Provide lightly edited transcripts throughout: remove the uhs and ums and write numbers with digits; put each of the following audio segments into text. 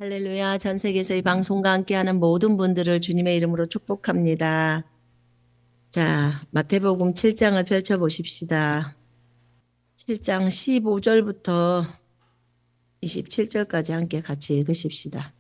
할렐루야. 전 세계에서 이 방송과 함께하는 모든 분들을 주님의 이름으로 축복합니다. 자, 마태복음 7장을 펼쳐보십시다. 7장 15절부터 27절까지 함께 같이 읽으십시다.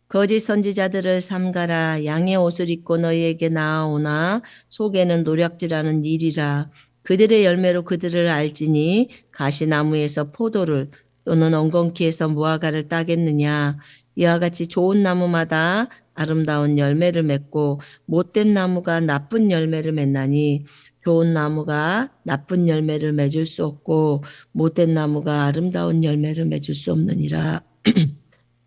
거짓 선지자들을 삼가라. 양의 옷을 입고 너희에게 나아오나 속에는 노략질하는 일이라. 그들의 열매로 그들을 알지니 가시나무에서 포도를 또는 엉겅퀴에서 무화과를 따겠느냐. 이와 같이 좋은 나무마다 아름다운 열매를 맺고 못된 나무가 나쁜 열매를 맺나니 좋은 나무가 나쁜 열매를 맺을 수 없고 못된 나무가 아름다운 열매를 맺을 수 없느니라.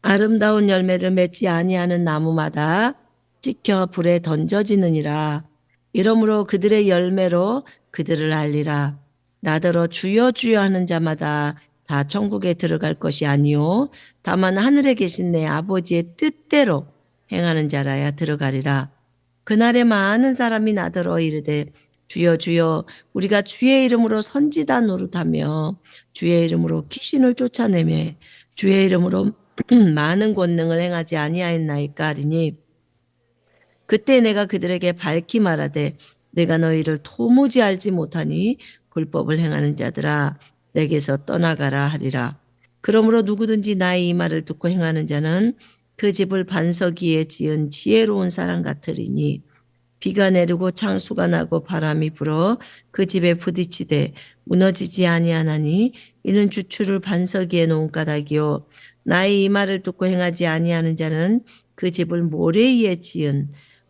아름다운 열매를 맺지 아니하는 나무마다 찍혀 불에 던져지느니라. 이러므로 그들의 열매로 그들을 알리라. 나더러 주여 주여 하는 자마다 다 천국에 들어갈 것이 아니요 다만 하늘에 계신 내 아버지의 뜻대로 행하는 자라야 들어가리라. 그날에 많은 사람이 나더러 이르되 주여 주여 우리가 주의 이름으로 선지자 노릇하며 주의 이름으로 귀신을 쫓아내며 주의 이름으로 많은 권능을 행하지 아니하였나이까 하리니 그때 내가 그들에게 밝히 말하되 내가 너희를 도무지 알지 못하니 불법을 행하는 자들아 내게서 떠나가라 하리라. 그러므로 누구든지 나의 이 말을 듣고 행하는 자는 그 집을 반석 위에 지은 지혜로운 사람 같으리니 비가 내리고 창수가 나고 바람이 불어 그 집에 부딪히되 무너지지 아니하나니 이는 주추를 반석 위에 놓은 까닭이요 나의 이 말을 듣고 행하지 아니하는 자는 그 집을 모래 위에 지은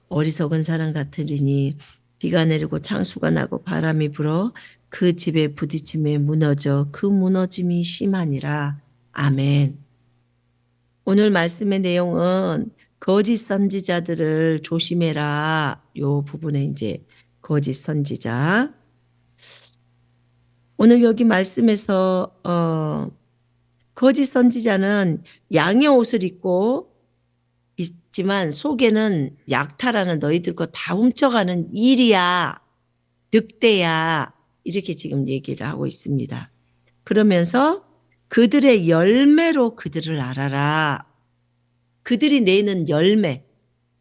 어리석은 사람 같으리니 비가 내리고 창수가 나고 바람이 불어 그 집에 부딪힘에 무너져 그 무너짐이 심하니라. 아멘. 오늘 말씀의 내용은 거짓 선지자들을 조심해라. 요 부분에 이제 거짓 선지자. 오늘 여기 말씀에서 거짓 선지자는 양의 옷을 입고 있지만 속에는 약탈하는 너희들 거 다 훔쳐가는 일이야. 늑대야. 이렇게 지금 얘기를 하고 있습니다. 그러면서 그들의 열매로 그들을 알아라. 그들이 내는 열매.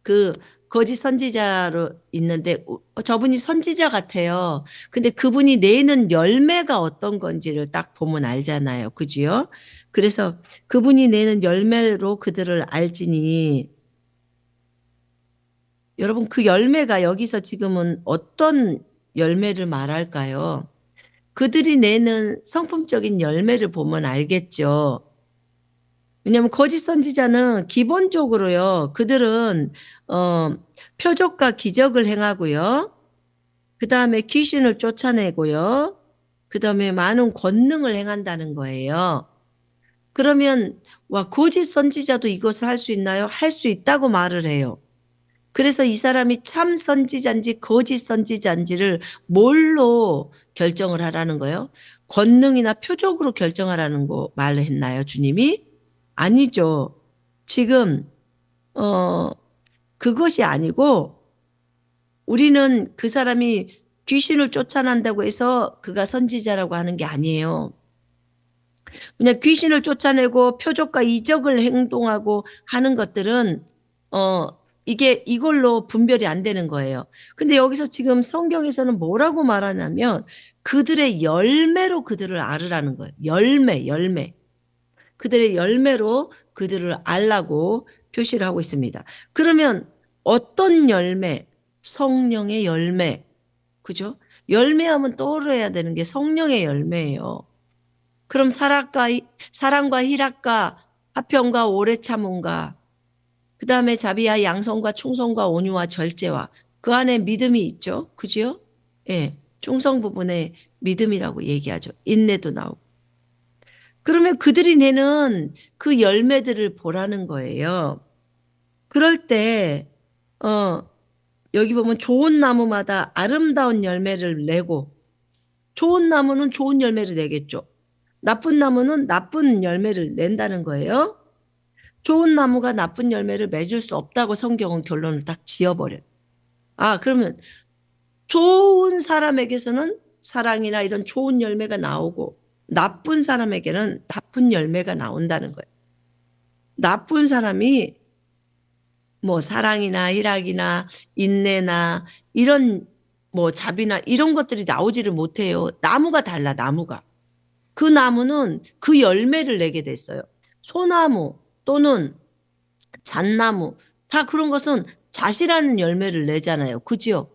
그 거짓 선지자로 있는데 저분이 선지자 같아요. 근데 그분이 내는 열매가 어떤 건지를 딱 보면 알잖아요. 그지요? 그래서 그분이 내는 열매로 그들을 알지니 여러분 그 열매가 여기서 지금은 어떤 열매를 말할까요? 그들이 내는 성품적인 열매를 보면 알겠죠. 왜냐하면 거짓 선지자는 기본적으로요. 그들은 표적과 기적을 행하고요. 그 다음에 귀신을 쫓아내고요. 그 다음에 많은 권능을 행한다는 거예요. 그러면 와 거짓 선지자도 이것을 할 수 있나요? 할 수 있다고 말을 해요. 그래서 이 사람이 참 선지자인지 거짓 선지자인지를 뭘로 결정을 하라는 거예요? 권능이나 표적으로 결정하라는 거 말했나요, 주님이? 아니죠. 지금 그것이 아니고 우리는 그 사람이 귀신을 쫓아낸다고 해서 그가 선지자라고 하는 게 아니에요. 그냥 귀신을 쫓아내고 표적과 이적을 행동하고 하는 것들은 이게 이걸로 분별이 안 되는 거예요. 근데 여기서 지금 성경에서는 뭐라고 말하냐면 그들의 열매로 그들을 알으라는 거예요. 열매. 그들의 열매로 그들을 알라고 표시를 하고 있습니다. 그러면 어떤 열매? 성령의 열매. 그죠? 열매하면 떠올려야 되는 게 성령의 열매예요. 그럼 사랑과 희락과 화평과 오래 참음과 그다음에 자비와 양성과 충성과 온유와 절제와 그 안에 믿음이 있죠. 그죠? 예. 충성 부분에 믿음이라고 얘기하죠. 인내도 나오고. 그러면 그들이 내는 그 열매들을 보라는 거예요. 그럴 때, 여기 보면 좋은 나무마다 아름다운 열매를 내고, 좋은 나무는 좋은 열매를 내겠죠. 나쁜 나무는 나쁜 열매를 낸다는 거예요. 좋은 나무가 나쁜 열매를 맺을 수 없다고 성경은 결론을 딱 지어버려요. 아, 그러면 좋은 사람에게서는 사랑이나 이런 좋은 열매가 나오고, 나쁜 사람에게는 나쁜 열매가 나온다는 거예요. 나쁜 사람이 뭐 사랑이나 희락이나 인내나 이런 뭐 자비나 이런 것들이 나오지를 못해요. 나무가 달라, 나무가. 그 나무는 그 열매를 내게 됐어요. 소나무 또는 잣나무 다 그런 것은 잣이라는 열매를 내잖아요. 그죠?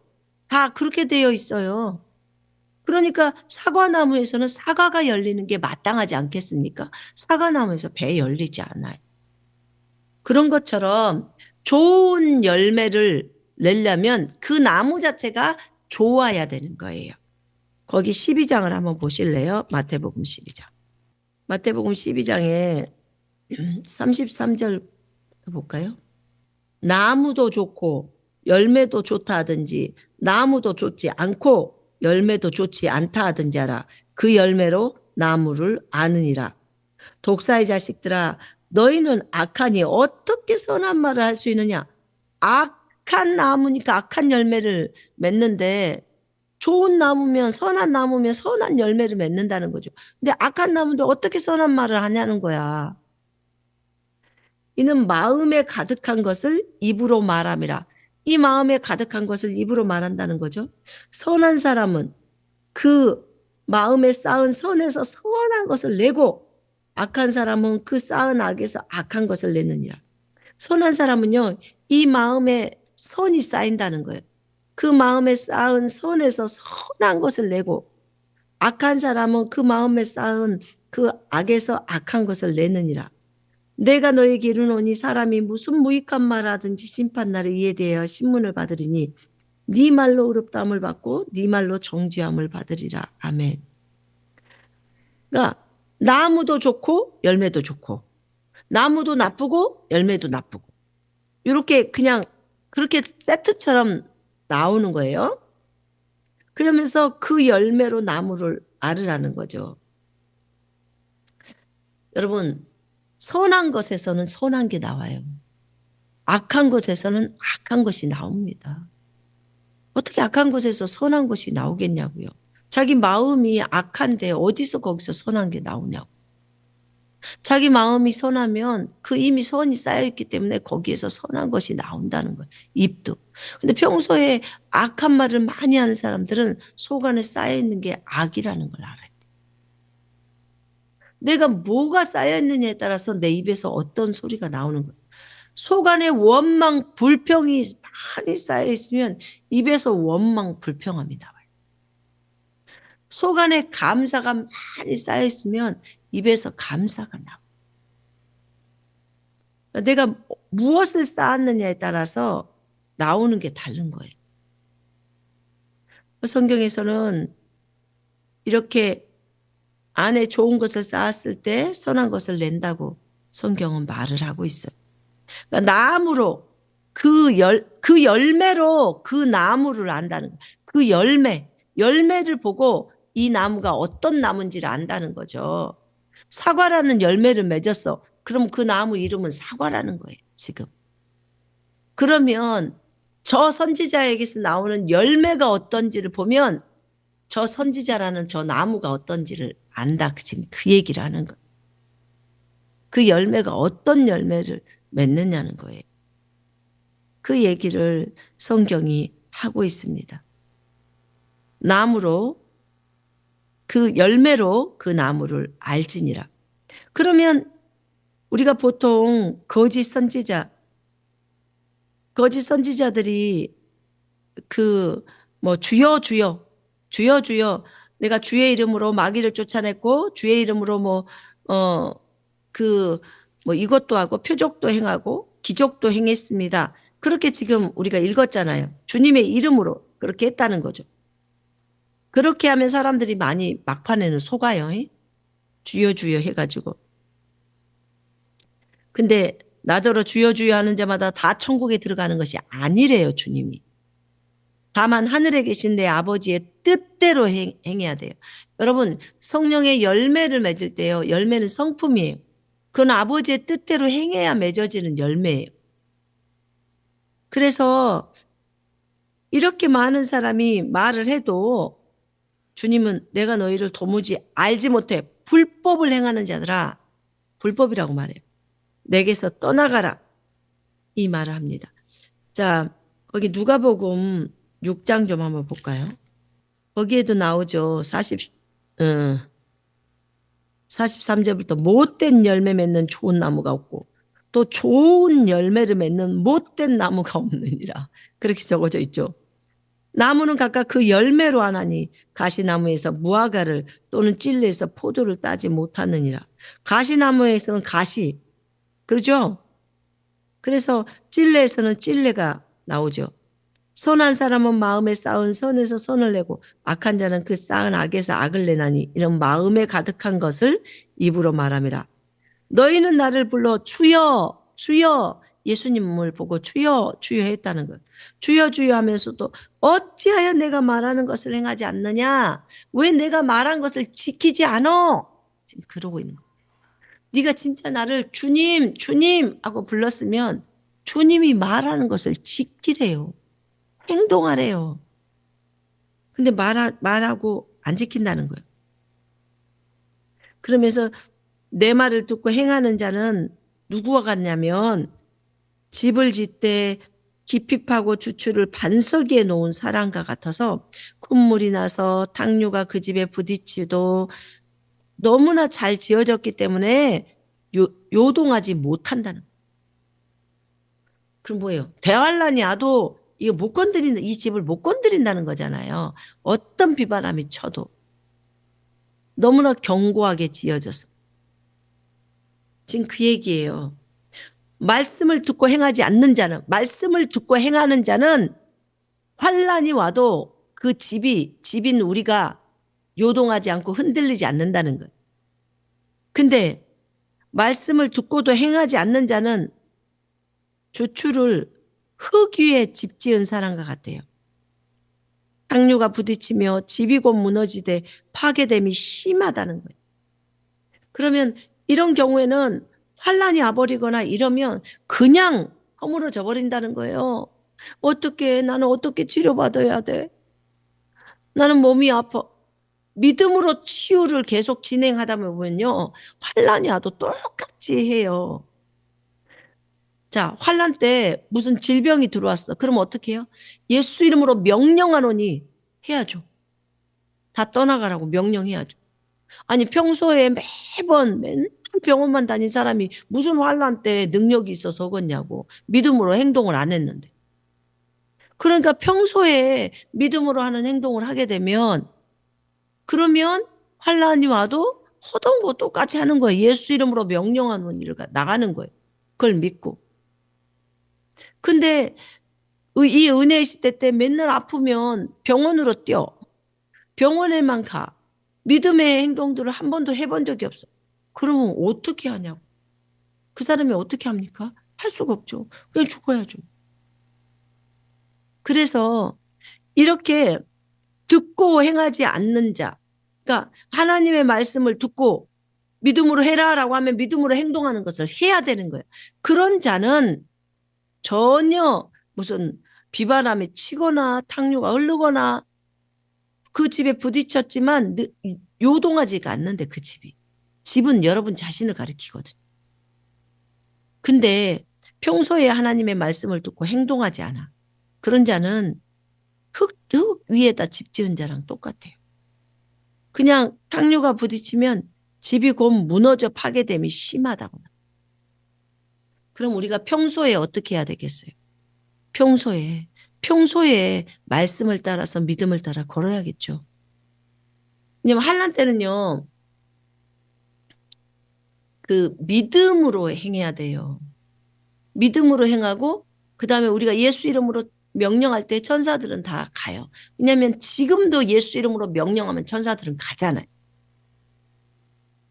다 그렇게 되어 있어요. 그러니까 사과나무에서는 사과가 열리는 게 마땅하지 않겠습니까? 사과나무에서 배 열리지 않아요. 그런 것처럼 좋은 열매를 내려면 그 나무 자체가 좋아야 되는 거예요. 거기 12장을 한번 보실래요? 마태복음 12장. 마태복음 12장에 33절 볼까요? 나무도 좋고 열매도 좋다 하든지 나무도 좋지 않고 열매도 좋지 않다 하든지 하라. 그 열매로 나무를 아느니라. 독사의 자식들아, 너희는 악하니 어떻게 선한 말을 할 수 있느냐? 악한 나무니까 악한 열매를 맺는데 좋은 나무면 선한 나무면 선한 열매를 맺는다는 거죠. 근데 악한 나무인데 어떻게 선한 말을 하냐는 거야. 이는 마음에 가득한 것을 입으로 말함이라. 이 마음에 가득한 것을 입으로 말한다는 거죠. 선한 사람은 그 마음에 쌓은 선에서 선한 것을 내고 악한 사람은 그 쌓은 악에서 악한 것을 내느니라. 선한 사람은요, 이 마음에 선이 쌓인다는 거예요. 그 마음에 쌓은 선에서 선한 것을 내고 악한 사람은 그 마음에 쌓은 그 악에서 악한 것을 내느니라. 내가 너에게 이르노니 사람이 무슨 무익한 말하든지 심판날에 이에 대하여 신문을 받으리니 네 말로 의롭다함을 받고 네 말로 정죄함을 받으리라. 아멘. 그러니까 나무도 좋고 열매도 좋고 나무도 나쁘고 열매도 나쁘고 이렇게 그냥 그렇게 세트처럼 나오는 거예요. 그러면서 그 열매로 나무를 알으라는 거죠. 여러분, 선한 것에서는 선한 게 나와요. 악한 것에서는 악한 것이 나옵니다. 어떻게 악한 것에서 선한 것이 나오겠냐고요. 자기 마음이 악한데 어디서 거기서 선한 게 나오냐고. 자기 마음이 선하면 그 이미 선이 쌓여있기 때문에 거기에서 선한 것이 나온다는 거예요. 입도. 근데 평소에 악한 말을 많이 하는 사람들은 속 안에 쌓여있는 게 악이라는 걸 알아요. 내가 뭐가 쌓여있느냐에 따라서 내 입에서 어떤 소리가 나오는 거예요. 속 안에 원망, 불평이 많이 쌓여있으면 입에서 원망, 불평함이 나와요. 속 안에 감사가 많이 쌓여있으면 입에서 감사가 나와요. 내가 무엇을 쌓았느냐에 따라서 나오는 게 다른 거예요. 성경에서는 이렇게 안에 좋은 것을 쌓았을 때 선한 것을 낸다고 성경은 말을 하고 있어요. 그러니까 나무로 그 열매로 그 나무를 안다는 거예요. 그 열매를 보고 이 나무가 어떤 나무인지를 안다는 거죠. 사과라는 열매를 맺었어. 그럼 그 나무 이름은 사과라는 거예요, 지금. 그러면 저 선지자에게서 나오는 열매가 어떤지를 보면 저 선지자라는 저 나무가 어떤지를 안다. 지금 그 얘기를 하는 거예요. 그 열매가 어떤 열매를 맺느냐는 거예요. 그 얘기를 성경이 하고 있습니다. 나무로 그 열매로 그 나무를 알지니라. 그러면 우리가 보통 거짓 선지자들이 그 뭐 주여 주여 주여 주여 내가 주의 이름으로 마귀를 쫓아냈고 주의 이름으로 뭐 이것도 하고 표적도 행하고 기적도 행했습니다. 그렇게 지금 우리가 읽었잖아요. 주님의 이름으로 그렇게 했다는 거죠. 그렇게 하면 사람들이 많이 막판에는 속아요. 주여 주여 해가지고. 근데 나더러 주여 주여 하는 자마다 다 천국에 들어가는 것이 아니래요, 주님이. 다만 하늘에 계신 내 아버지의 뜻대로 행해야 돼요. 여러분, 성령의 열매를 맺을 때요. 열매는 성품이에요. 그건 아버지의 뜻대로 행해야 맺어지는 열매예요. 그래서 이렇게 많은 사람이 말을 해도 주님은 내가 너희를 도무지 알지 못해 불법을 행하는 자들아 불법이라고 말해요. 내게서 떠나가라. 이 말을 합니다. 자, 거기 누가복음 6장 좀 한번 볼까요? 거기에도 나오죠. 43절부터 못된 열매 맺는 좋은 나무가 없고 또 좋은 열매를 맺는 못된 나무가 없느니라. 그렇게 적어져 있죠. 나무는 각각 그 열매로 하나니 가시나무에서 무화과를 또는 찔레에서 포도를 따지 못하느니라. 가시나무에서는 가시, 그렇죠? 그래서 찔레에서는 찔레가 나오죠. 선한 사람은 마음에 쌓은 선에서 선을 내고 악한 자는 그 쌓은 악에서 악을 내나니 이런 마음에 가득한 것을 입으로 말함이라. 너희는 나를 불러 주여 주여, 예수님을 보고 주여 주여 했다는 거예요. 주여 주여 하면서도 어찌하여 내가 말하는 것을 행하지 않느냐, 왜 내가 말한 것을 지키지 않어, 지금 그러고 있는 거예요. 네가 진짜 나를 주님 주님 하고 불렀으면 주님이 말하는 것을 지키래요. 행동하래요. 근데 말하고 안 지킨다는 거예요. 그러면서 내 말을 듣고 행하는 자는 누구와 같냐면 집을 짓되 깊이 파고 주추를 반석 위에 놓은 사람과 같아서 콧물이 나서 탕류가 그 집에 부딪히도 너무나 잘 지어졌기 때문에 요동하지 못한다는 거예요. 그럼 뭐예요? 대환란이 와도 이거 못 건드린다, 이 집을 못 건드린다는 거잖아요. 어떤 비바람이 쳐도 너무나 견고하게 지어져서. 지금 그 얘기예요. 말씀을 듣고 행하지 않는 자는, 말씀을 듣고 행하는 자는 환란이 와도 그 집인 우리가 요동하지 않고 흔들리지 않는다는 거예요. 근데 말씀을 듣고도 행하지 않는 자는 주추를 흙 위에 집 지은 사람과 같아요. 상류가 부딪히며 집이 곧 무너지되 파괴됨이 심하다는 거예요. 그러면 이런 경우에는 환란이 와버리거나 이러면 그냥 허물어져 버린다는 거예요. 어떻게, 나는 어떻게 치료받아야 돼? 나는 몸이 아파. 믿음으로 치유를 계속 진행하다 보면요, 환란이 와도 똑같이 해요. 자, 환란 때 무슨 질병이 들어왔어. 그럼 어떻게 해요? 예수 이름으로 명령하노니 해야죠. 다 떠나가라고 명령해야죠. 아니 평소에 매번 맨날 병원만 다닌 사람이 무슨 환란 때 능력이 있어서 오겠냐고. 믿음으로 행동을 안 했는데. 그러니까 평소에 믿음으로 하는 행동을 하게 되면 그러면 환란이 와도 하던 거 똑같이 하는 거예요. 예수 이름으로 명령하는 일을 나가는 거예요. 그걸 믿고. 근데 이 은혜의 시대 때 맨날 아프면 병원으로 뛰어. 병원에만 가. 믿음의 행동들을 한 번도 해본 적이 없어. 그러면 어떻게 하냐고. 그 사람이 어떻게 합니까? 할 수가 없죠. 그냥 죽어야죠. 그래서 이렇게 듣고 행하지 않는 자, 그러니까 하나님의 말씀을 듣고 믿음으로 해라라고 하면 믿음으로 행동하는 것을 해야 되는 거예요. 그런 자는 전혀 무슨 비바람이 치거나 탕류가 흐르거나 그 집에 부딪혔지만 요동하지가 않는데 그 집은 여러분 자신을 가리키거든요. 근데 평소에 하나님의 말씀을 듣고 행동하지 않아. 그런 자는 흙 위에다 집 지은 자랑 똑같아요. 그냥 탕류가 부딪히면 집이 곧 무너져 파괴됨이 심하다고. 그럼 우리가 평소에 어떻게 해야 되겠어요? 평소에 말씀을 따라서 믿음을 따라 걸어야겠죠. 왜냐면 환란 때는요, 그 믿음으로 행해야 돼요. 믿음으로 행하고 그다음에 우리가 예수 이름으로 명령할 때 천사들은 다 가요. 왜냐하면 지금도 예수 이름으로 명령하면 천사들은 가잖아요.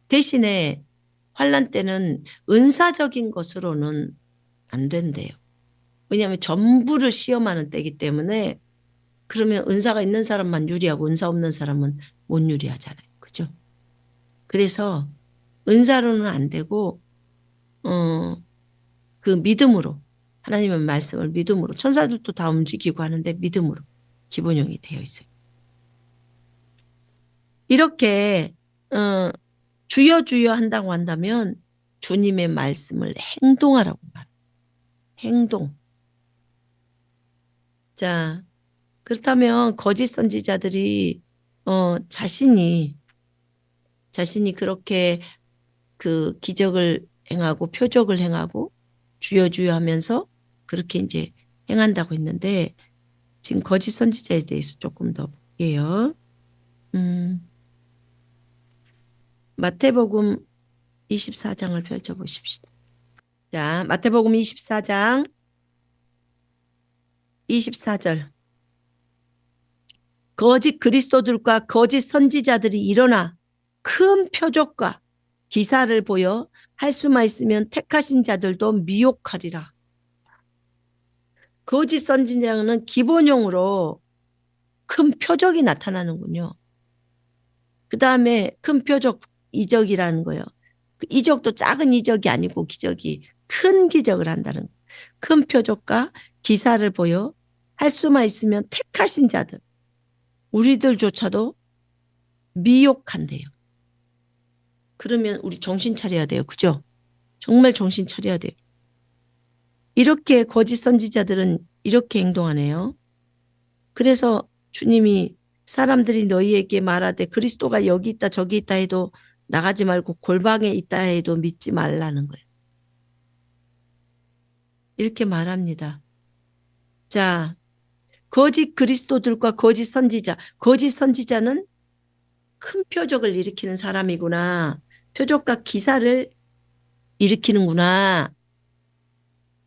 대신에 환란 때는 은사적인 것으로는 안 된대요. 왜냐하면 전부를 시험하는 때이기 때문에 그러면 은사가 있는 사람만 유리하고 은사 없는 사람은 못 유리하잖아요. 그죠? 그래서 은사로는 안 되고 그 믿음으로 하나님의 말씀을 믿음으로 천사들도 다 움직이고 하는데 믿음으로 기본형이 되어 있어요. 이렇게 주여 주여 한다고 한다면 주님의 말씀을 행동하라고 말해요. 행동. 자, 그렇다면 거짓 선지자들이 자신이 그렇게 그 기적을 행하고 표적을 행하고 주여 하면서 그렇게 이제 행한다고 했는데 지금 거짓 선지자에 대해서 조금 더 볼게요. 마태복음 24장을 펼쳐보십시다. 자, 마태복음 24장 24절. 거짓 그리스도들과 거짓 선지자들이 일어나 큰 표적과 기사를 보여 할 수만 있으면 택하신 자들도 미혹하리라. 거짓 선지자는 기본용으로 큰 표적이 나타나는군요. 그 다음에 큰 표적, 이적이라는 거예요. 그 이적도 작은 이적이 아니고 기적이 큰 기적을 한다는 거예요. 큰 표적과 기사를 보여 할 수만 있으면 택하신 자들, 우리들조차도 미혹한대요. 그러면 우리 정신 차려야 돼요. 그죠? 정말 정신 차려야 돼요. 이렇게 거짓 선지자들은 이렇게 행동하네요. 그래서 주님이 사람들이 너희에게 말하되 그리스도가 여기 있다 저기 있다 해도 나가지 말고 골방에 있다 해도 믿지 말라는 거예요. 이렇게 말합니다. 자, 거짓 그리스도들과 거짓 선지자. 거짓 선지자는 큰 표적을 일으키는 사람이구나. 표적과 기사를 일으키는구나.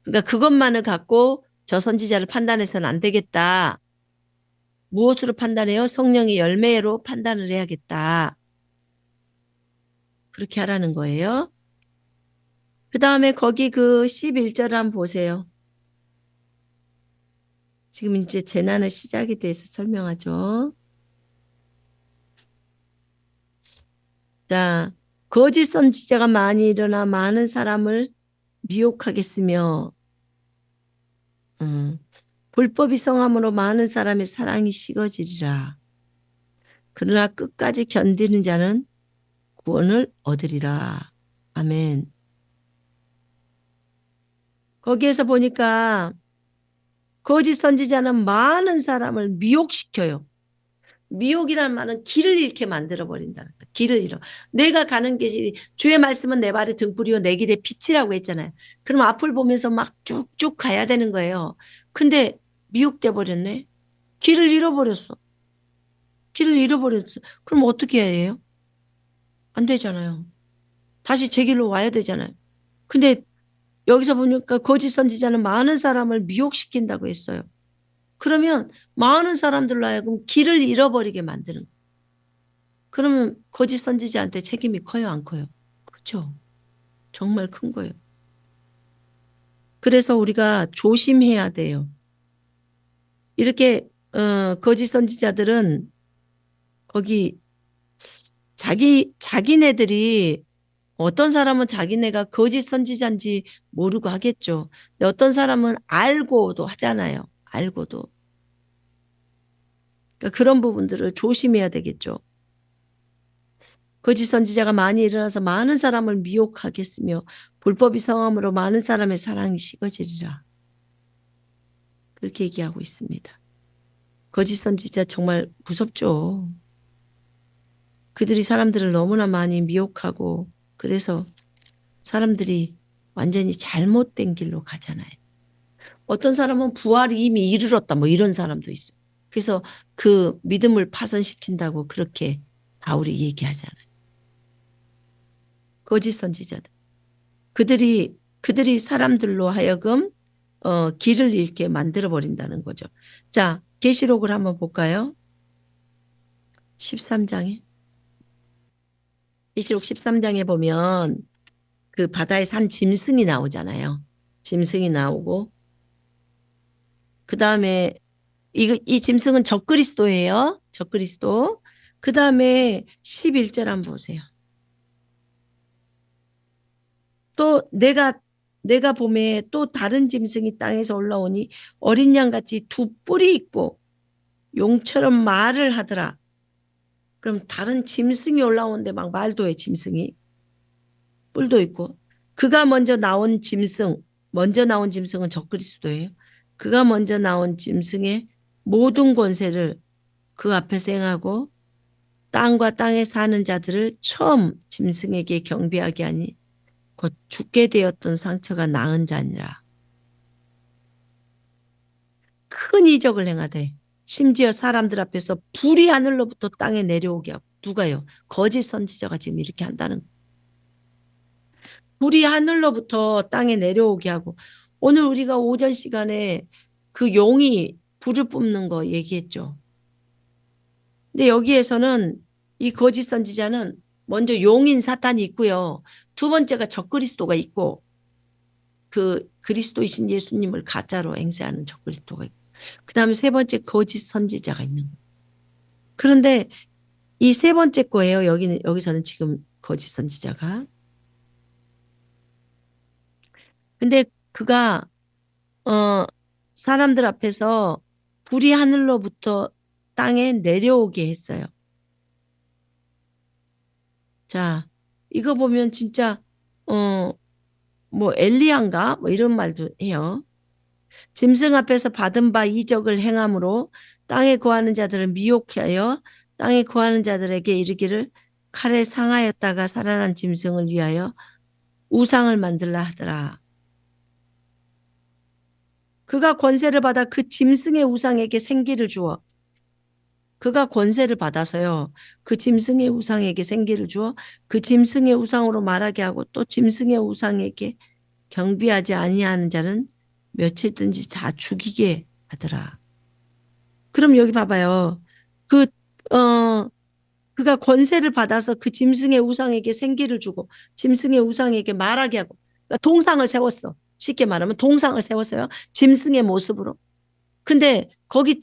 그러니까 그것만을 갖고 저 선지자를 판단해서는 안 되겠다. 무엇으로 판단해요? 성령의 열매로 판단을 해야겠다. 그렇게 하라는 거예요. 그 다음에 거기 그 11절 한번 보세요. 지금 이제 재난의 시작에 대해서 설명하죠. 자, 거짓 선지자가 많이 일어나 많은 사람을 미혹하겠으며 불법이 성함으로 많은 사람의 사랑이 식어지리라. 그러나 끝까지 견디는 자는 구원을 얻으리라. 아멘. 거기에서 보니까 거짓 선지자는 많은 사람을 미혹시켜요. 미혹이라는 말은 길을 잃게 만들어버린다는 거예요. 길을 잃어. 내가 가는 길이 주의 말씀은 내 발의 등불이요 내 길의 빛이라고 했잖아요. 그럼 앞을 보면서 막 쭉쭉 가야 되는 거예요. 근데 미혹돼 버렸네. 길을 잃어버렸어. 길을 잃어버렸어. 그럼 어떻게 해야 해요? 안 되잖아요. 다시 제 길로 와야 되잖아요. 근데 여기서 보니까 거짓 선지자는 많은 사람을 미혹시킨다고 했어요. 그러면 많은 사람들로 하여금 길을 잃어버리게 만드는 거예요. 그러면 거짓 선지자한테 책임이 커요, 안 커요? 그렇죠. 정말 큰 거예요. 그래서 우리가 조심해야 돼요. 이렇게 거짓 선지자들은 거기 자기네들이 어떤 사람은 자기네가 거짓 선지자인지 모르고 하겠죠. 근데 어떤 사람은 알고도 하잖아요. 알고도. 그러니까 그런 부분들을 조심해야 되겠죠. 거짓 선지자가 많이 일어나서 많은 사람을 미혹하겠으며 불법이 성함으로 많은 사람의 사랑이 식어지리라. 그렇게 얘기하고 있습니다. 거짓 선지자 정말 무섭죠. 그들이 사람들을 너무나 많이 미혹하고 그래서 사람들이 완전히 잘못된 길로 가잖아요. 어떤 사람은 부활이 이미 이르렀다 뭐 이런 사람도 있어요. 그래서 그 믿음을 파손시킨다고 그렇게 바울이 얘기하잖아요. 거짓 선지자들. 그들이 사람들로 하여금 길을 잃게 만들어 버린다는 거죠. 자, 계시록을 한번 볼까요? 13장에. 계시록 13장에 보면 그 바다에 산 짐승이 나오잖아요. 짐승이 나오고 그 다음에 이 짐승은 적그리스도예요. 적그리스도. 그 다음에 11절 한번 보세요. 또 내가 봄에 또 다른 짐승이 땅에서 올라오니 어린 양같이 두 뿔이 있고 용처럼 말을 하더라. 그럼 다른 짐승이 올라오는데 막 말도 해 짐승이. 뿔도 있고 그가 먼저 나온 짐승은 적그리스도예요. 그가 먼저 나온 짐승의 모든 권세를 그 앞에서 행하고 땅과 땅에 사는 자들을 처음 짐승에게 경배하게 하니 곧 죽게 되었던 상처가 나은 자니라. 큰 이적을 행하되 심지어 사람들 앞에서 불이 하늘로부터 땅에 내려오게 하고. 누가요? 거짓 선지자가 지금 이렇게 한다는 거예요. 불이 하늘로부터 땅에 내려오게 하고. 오늘 우리가 오전 시간에 그 용이 불을 뿜는 거 얘기했죠. 근데 여기에서는 이 거짓 선지자는 먼저 용인 사탄이 있고요. 두 번째가 적그리스도가 있고, 그 그리스도이신 예수님을 가짜로 행세하는 적그리스도가 있고, 그 다음에 세 번째 거짓 선지자가 있는 거예요. 그런데 이 세 번째 거예요. 여기서는 지금 거짓 선지자가. 근데 그가 사람들 앞에서 불이 하늘로부터 땅에 내려오게 했어요. 자, 이거 보면 진짜 뭐 엘리야인가 뭐 이런 말도 해요. 짐승 앞에서 받은 바 이적을 행함으로 땅에 거하는 자들을 미혹해 하여 땅에 거하는 자들에게 이르기를 칼에 상하였다가 살아난 짐승을 위하여 우상을 만들라 하더라. 그가 권세를 받아 그 짐승의 우상에게 생기를 주어, 그가 권세를 받아서요, 그 짐승의 우상에게 생기를 주어 그 짐승의 우상으로 말하게 하고 또 짐승의 우상에게 경비하지 아니하는 자는 며칠든지 다 죽이게 하더라. 그럼 여기 봐봐요. 그가 권세를 받아서 그 짐승의 우상에게 생기를 주고 짐승의 우상에게 말하게 하고, 그러니까 동상을 세웠어. 쉽게 말하면 동상을 세웠어요. 짐승의 모습으로. 근데 거기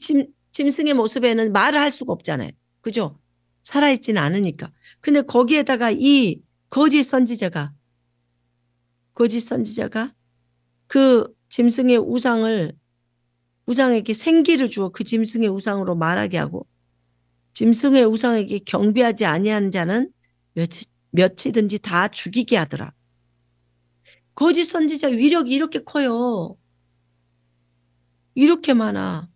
짐승의 모습에는 말을 할 수가 없잖아요. 그죠? 살아있지는 않으니까. 근데 거기에다가 이 거짓 선지자가 그 짐승의 우상에게 생기를 주어 그 짐승의 우상으로 말하게 하고 짐승의 우상에게 경배하지 아니하는 자는 며칠든지 다 죽이게 하더라. 거짓 선지자 위력이 이렇게 커요. 이렇게 많아.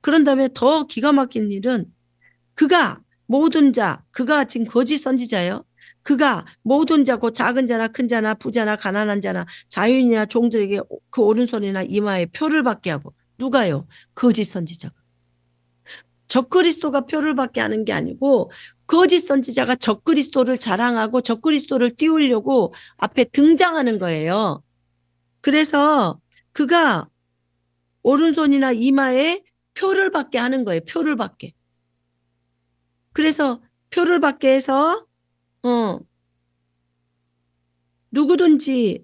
그런 다음에 더 기가 막힌 일은 그가 지금 거짓 선지자예요. 그가 모든 자고 작은 자나 큰 자나 부자나 가난한 자나 자유인이나 종들에게 그 오른손이나 이마에 표를 받게 하고. 누가요? 거짓 선지자가. 적그리스도가 표를 받게 하는 게 아니고 거짓 선지자가 적그리스도를 자랑하고 적그리스도를 띄우려고 앞에 등장하는 거예요. 그래서 그가 오른손이나 이마에 표를 받게 하는 거예요. 표를 받게. 그래서 표를 받게 해서 누구든지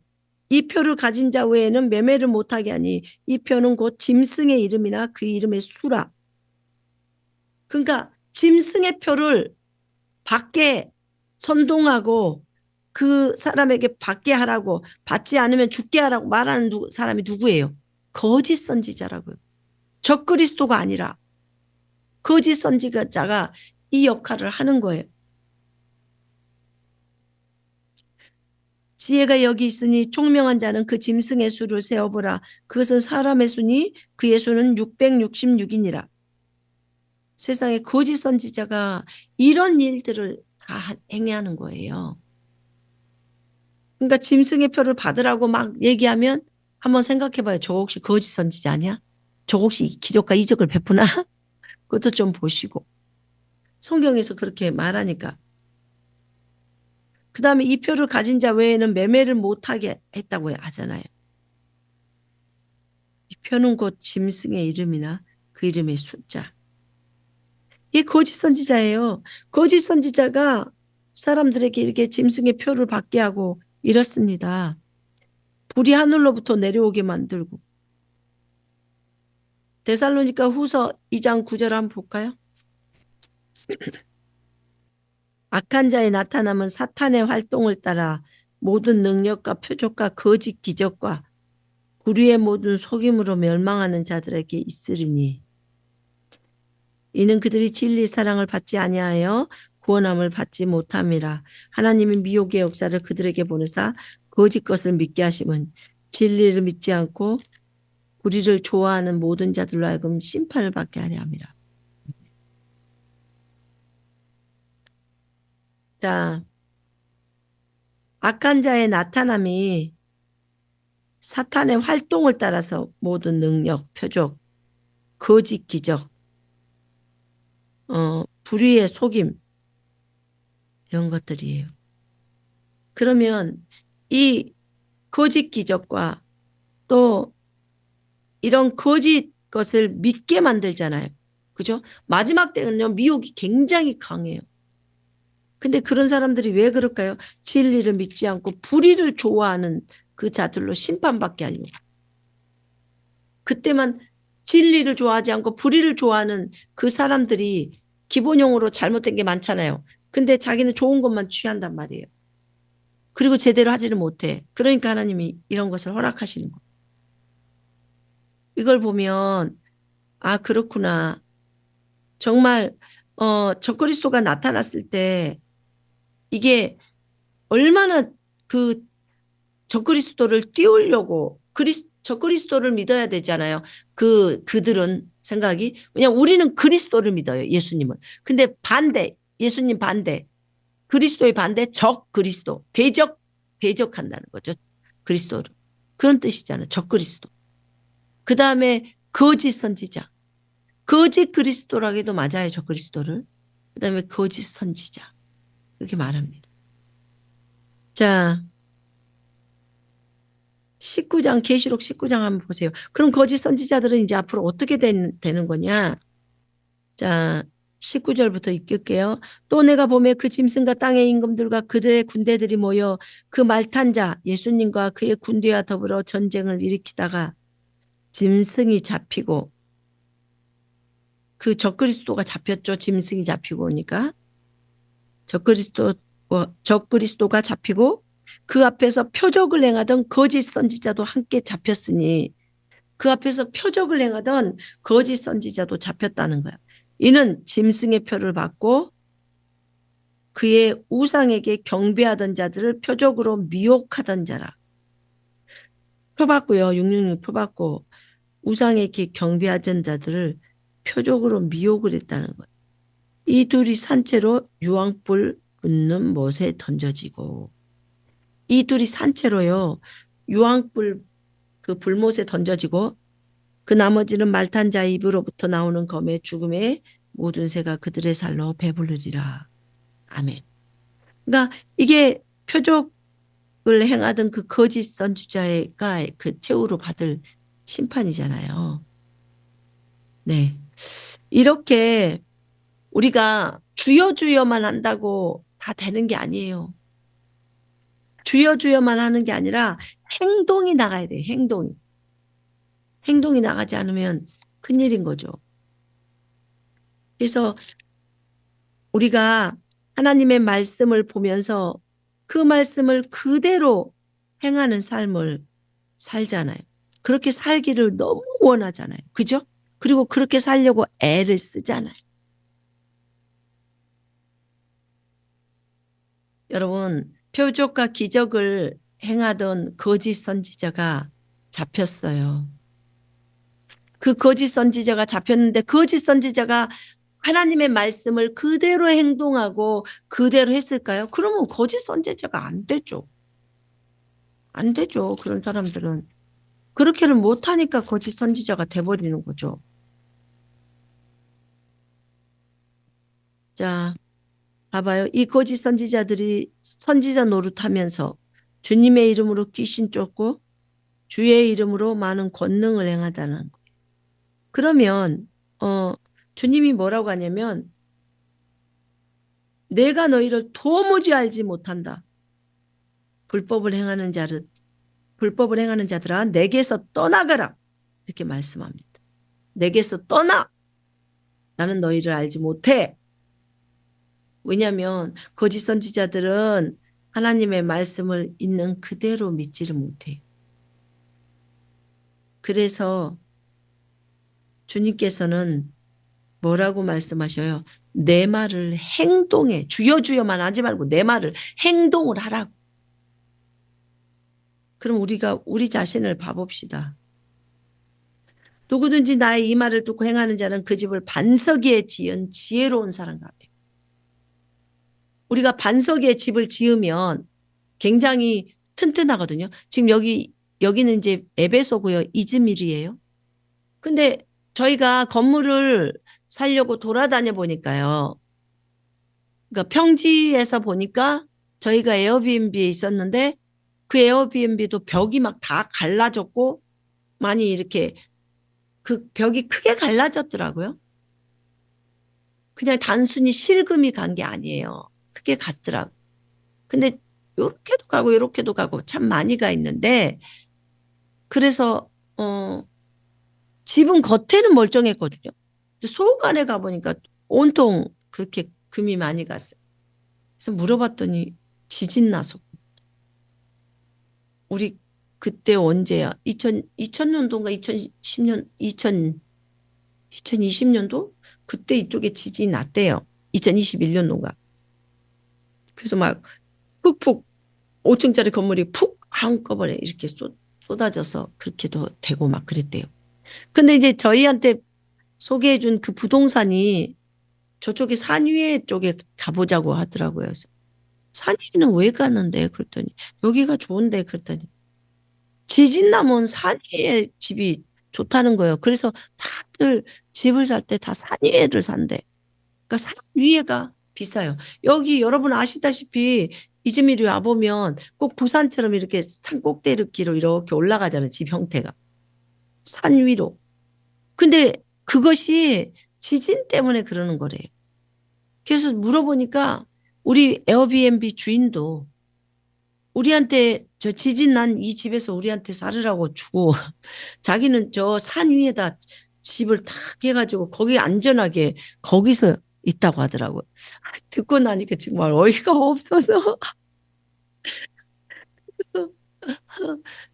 이 표를 가진 자 외에는 매매를 못하게 하니 이 표는 곧 짐승의 이름이나 그 이름의 수라. 그러니까 짐승의 표를 받게 선동하고 그 사람에게 받게 하라고, 받지 않으면 죽게 하라고 말하는 사람이 누구예요? 거짓 선지자라고요. 적그리스도가 아니라 거짓 선지자가 이 역할을 하는 거예요. 지혜가 여기 있으니 총명한 자는 그 짐승의 수를 세어보라. 그것은 사람의 수니 그의 수는 666이니라. 세상에 거짓 선지자가 이런 일들을 다 행하는 거예요. 그러니까 짐승의 표를 받으라고 막 얘기하면 한번 생각해봐요. 저 혹시 거짓 선지자 아니야? 저 혹시 기적과 이적을 베푸나? 그것도 좀 보시고. 성경에서 그렇게 말하니까. 그 다음에 이 표를 가진 자 외에는 매매를 못하게 했다고 하잖아요. 이 표는 곧 짐승의 이름이나 그 이름의 숫자. 이 거짓 선지자예요. 거짓 선지자가 사람들에게 이렇게 짐승의 표를 받게 하고 이렇습니다. 불이 하늘로부터 내려오게 만들고. 데살로니가 후서 2장 9절 한번 볼까요? 악한 자의 나타남은 사탄의 활동을 따라 모든 능력과 표적과 거짓 기적과 불의의 모든 속임으로 멸망하는 자들에게 있으리니 이는 그들이 진리 사랑을 받지 아니하여 구원함을 받지 못함이라. 하나님이 미혹의 역사를 그들에게 보내사 거짓 것을 믿게 하심은 진리를 믿지 않고 불의를 좋아하는 모든 자들로 하여금 심판을 받게 하려 함이라. 자, 악한 자의 나타남이 사탄의 활동을 따라서 모든 능력, 표적, 거짓 기적, 불의의 속임 이런 것들이에요. 그러면 이 거짓 기적과 또 이런 거짓 것을 믿게 만들잖아요. 그죠? 마지막 때는요, 미혹이 굉장히 강해요. 근데 그런 사람들이 왜 그럴까요? 진리를 믿지 않고 불의를 좋아하는 그 자들로 심판받게 하려고. 그때만 진리를 좋아하지 않고 불의를 좋아하는 그 사람들이 기본용으로 잘못된 게 많잖아요. 근데 자기는 좋은 것만 취한단 말이에요. 그리고 제대로 하지를 못해. 그러니까 하나님이 이런 것을 허락하시는 거예요. 이걸 보면 아 그렇구나. 정말 적그리스도가 나타났을 때 이게 얼마나 그 적그리스도를 띄우려고 적그리스도를 믿어야 되잖아요. 그들은 생각이 왜냐하면 우리는 그리스도를 믿어요. 예수님을. 근데 반대 예수님 반대 그리스도의 반대 적그리스도 대적한다는 거죠. 그리스도를. 그런 뜻이잖아요. 적그리스도. 그다음에 거짓 선지자. 거짓 그리스도라고 해도 맞아요. 적그리스도를. 그다음에 거짓 선지자. 이렇게 말합니다. 자 19장 계시록 19장 한번 보세요. 그럼 거짓 선지자들은 이제 앞으로 어떻게 되는 거냐. 자 19절부터 읽을게요. 또 내가 보매 그 짐승과 땅의 임금들과 그들의 군대들이 모여 그 말탄 자 예수님과 그의 군대와 더불어 전쟁을 일으키다가 짐승이 잡히고 그 적그리스도가 잡혔죠. 짐승이 잡히고 오니까 적그리스도가 잡히고 그 앞에서 표적을 행하던 거짓 선지자도 함께 잡혔으니 그 앞에서 표적을 행하던 거짓 선지자도 잡혔다는 거야. 이는 짐승의 표를 받고 그의 우상에게 경배하던 자들을 표적으로 미혹하던 자라. 표 받고요. 666 표 받고 우상에게 경배하던 자들을 표적으로 미혹을 했다는 거예요. 이 둘이 산채로 유황불 붙는 못에 던져지고 이 둘이 산채로요. 유황불 그 불못에 던져지고 그 나머지는 말탄 자의 입으로부터 나오는 검의 죽음에 모든 새가 그들의 살로 배부르리라. 아멘. 그러니까 이게 표적을 행하던 그 거짓 선지자가 그 최후로 받을 심판이잖아요. 네. 이렇게 우리가 주여 주여만 한다고 다 되는 게 아니에요. 주여 주여만 하는 게 아니라 행동이 나가야 돼요. 행동이 나가지 않으면 큰일인 거죠. 그래서 우리가 하나님의 말씀을 보면서 그 말씀을 그대로 행하는 삶을 살잖아요. 그렇게 살기를 너무 원하잖아요. 그죠? 그리고 그렇게 살려고 애를 쓰잖아요. 여러분 표적과 기적을 행하던 거짓 선지자가 잡혔어요. 그 거짓 선지자가 잡혔는데 거짓 선지자가 하나님의 말씀을 그대로 행동하고 그대로 했을까요? 그러면 거짓 선지자가 안 되죠. 안 되죠. 그런 사람들은. 그렇게는 못하니까 거짓 선지자가 돼버리는 거죠. 자, 봐봐요. 이 거짓 선지자들이 선지자 노릇하면서 주님의 이름으로 귀신 쫓고 주의 이름으로 많은 권능을 행하다는 거예요. 그러면 주님이 뭐라고 하냐면 내가 너희를 도무지 알지 못한다. 불법을 행하는 자들아 내게서 떠나가라. 이렇게 말씀합니다. 내게서 떠나. 나는 너희를 알지 못해. 왜냐하면 거짓 선지자들은 하나님의 말씀을 있는 그대로 믿지를 못해요. 그래서 주님께서는 뭐라고 말씀하셔요? 내 말을 행동해. 주여 주여만 하지 말고 내 말을 행동을 하라고. 그럼 우리가 우리 자신을 봐봅시다. 누구든지 나의 이 말을 듣고 행하는 자는 그 집을 반석 위에 지은 지혜로운 사람 같아요. 우리가 반석 위에 집을 지으면 굉장히 튼튼하거든요. 지금 여기는 이제 에베소고요. 이즈밀이에요. 근데 저희가 건물을 살려고 돌아다녀 보니까요. 그러니까 평지에서 보니까 저희가 에어비앤비에 있었는데 그 에어비앤비도 벽이 막 다 갈라졌고 많이 이렇게 그 벽이 크게 갈라졌더라고요. 그냥 단순히 실금이 간 게 아니에요. 크게 갔더라고. 근데 요렇게도 가고 요렇게도 가고 참 많이 가 있는데 그래서 집은 겉에는 멀쩡했거든요. 속 안에 가보니까 온통 그렇게 금이 많이 갔어요. 그래서 물어봤더니 지진 나서 우리 그때 언제야? 2000년도인가 2010년 2020년도 그때 이쪽에 지진이 났대요. 2021년도인가. 그래서 막 푹푹 5층짜리 건물이 푹 한꺼번에 이렇게 쏟아져서 그렇게도 되고 막 그랬대요. 근데 이제 저희한테 소개해 준 그 부동산이 저쪽에 산 위에 쪽에 가보자고 하더라고요. 그래서 산 위에는 왜 가는데? 그랬더니 여기가 좋은데 그랬더니 지진 나면 산 위에 집이 좋다는 거예요. 그래서 다들 집을 살 때 다 산 위에를 산대. 그러니까 산 위에가 비싸요. 여기 여러분 아시다시피 이즈미리 와보면 꼭 부산처럼 이렇게 산 꼭대기로 이렇게 올라가잖아요. 집 형태가. 산 위로. 근데 그것이 지진 때문에 그러는 거래요. 그래서 물어보니까 우리 에어비앤비 주인도 우리한테 저 지진 난 이 집에서 우리한테 살으라고 주고 자기는 저 산 위에다 집을 탁 해가지고 거기 안전하게 거기서 있다고 하더라고요. 듣고 나니까 정말 어이가 없어서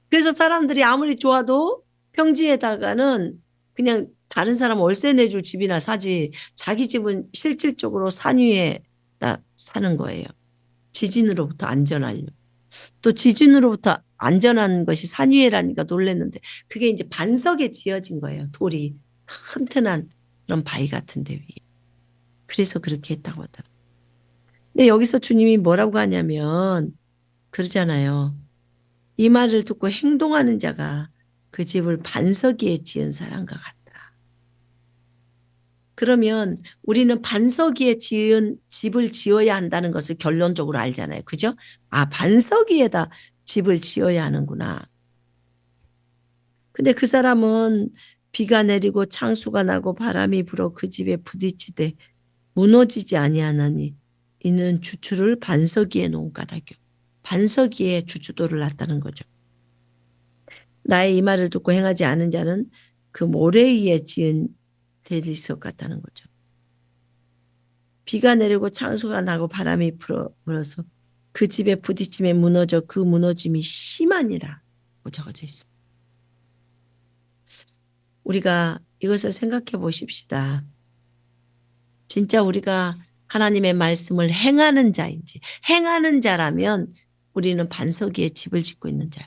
그래서 사람들이 아무리 좋아도 평지에다가는 그냥 다른 사람 월세 내줄 집이나 사지 자기 집은 실질적으로 산 위에 사는 거예요. 지진으로부터 안전하려고. 또 지진으로부터 안전한 것이 산 위에라니까 놀랐는데 그게 이제 반석에 지어진 거예요. 돌이 튼튼한 그런 바위 같은 데 위에. 그래서 그렇게 했다고 하더라고요. 근데 여기서 주님이 뭐라고 하냐면 그러잖아요. 이 말을 듣고 행동하는 자가 그 집을 반석 위에 지은 사람과 같다. 그러면 우리는 반석 위에 지은 집을 지어야 한다는 것을 결론적으로 알잖아요. 그죠? 아, 반석 위에다 집을 지어야 하는구나. 근데 그 사람은 비가 내리고 창수가 나고 바람이 불어 그 집에 부딪히되 무너지지 아니하나니 이는 주추를 반석 위에 놓은 까닭이요. 반석 위에 주추돌을 놨다는 거죠. 나의 이 말을 듣고 행하지 않은 자는 그 모래 위에 지은 대리석 같다는 거죠. 비가 내리고 창수가 나고 바람이 불어서 그 집에 부딪힘에 무너져 그 무너짐이 심하니라 적어져 있습니다. 우리가 이것을 생각해 보십시다. 진짜 우리가 하나님의 말씀을 행하는 자인지 행하는 자라면 우리는 반석 위에 집을 짓고 있는 자요.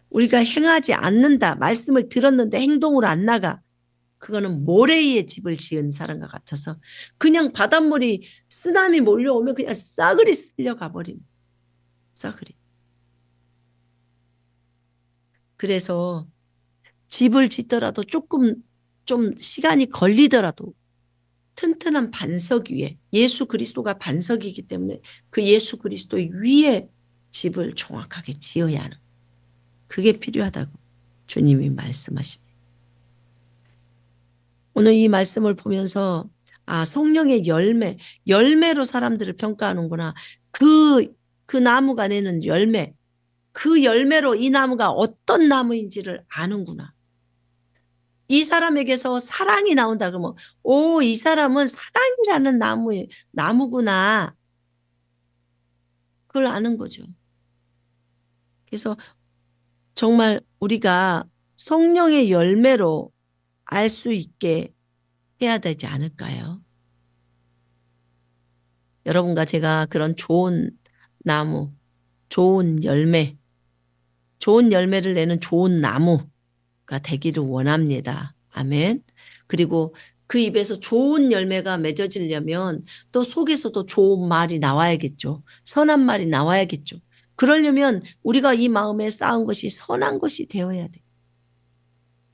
우리가 행하지 않는다. 말씀을 들었는데 행동으로 안 나가. 그거는 모래 위에 집을 지은 사람과 같아서 그냥 바닷물이 쓰나미 몰려오면 그냥 싸그리 쓸려가 버린 싸그리. 그래서 집을 짓더라도 조금 좀 시간이 걸리더라도 튼튼한 반석 위에 예수 그리스도가 반석이기 때문에 그 예수 그리스도 위에 집을 정확하게 지어야 하는 그게 필요하다고 주님이 말씀하십니다. 오늘 이 말씀을 보면서 아, 성령의 열매로 사람들을 평가하는구나. 그 나무가 내는 열매, 그 열매로 이 나무가 어떤 나무인지를 아는구나. 이 사람에게서 사랑이 나온다 그러면 오, 이 사람은 사랑이라는 나무구나. 그걸 아는 거죠. 그래서 정말 우리가 성령의 열매로 알 수 있게 해야 되지 않을까요? 여러분과 제가 그런 좋은 나무, 좋은 열매 좋은 열매를 내는 좋은 나무가 되기를 원합니다. 아멘. 그리고 그 입에서 좋은 열매가 맺어지려면 또 속에서도 좋은 말이 나와야겠죠. 선한 말이 나와야겠죠. 그러려면 우리가 이 마음에 쌓은 것이 선한 것이 되어야 돼요.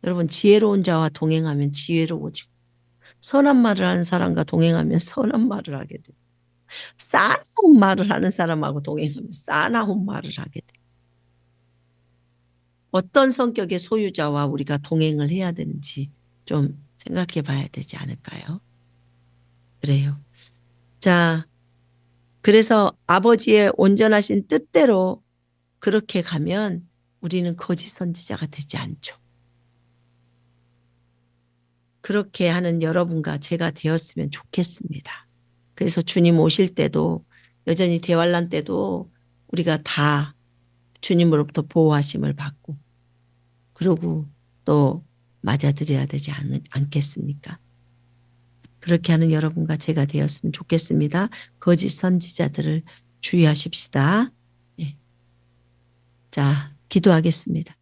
여러분, 지혜로운 자와 동행하면 지혜로워지고 선한 말을 하는 사람과 동행하면 선한 말을 하게 돼요. 싸나운 말을 하는 사람하고 동행하면 싸나운 말을 하게 돼요. 어떤 성격의 소유자와 우리가 동행을 해야 되는지 좀 생각해 봐야 되지 않을까요? 그래요. 자, 그래서 아버지의 온전하신 뜻대로 그렇게 가면 우리는 거짓 선지자가 되지 않죠. 그렇게 하는 여러분과 제가 되었으면 좋겠습니다. 그래서 주님 오실 때도 여전히 대환란 때도 우리가 다 주님으로부터 보호하심을 받고 그러고 또 맞아들여야 되지 않겠습니까? 그렇게 하는 여러분과 제가 되었으면 좋겠습니다. 거짓 선지자들을 주의하십시다. 네. 자, 기도하겠습니다.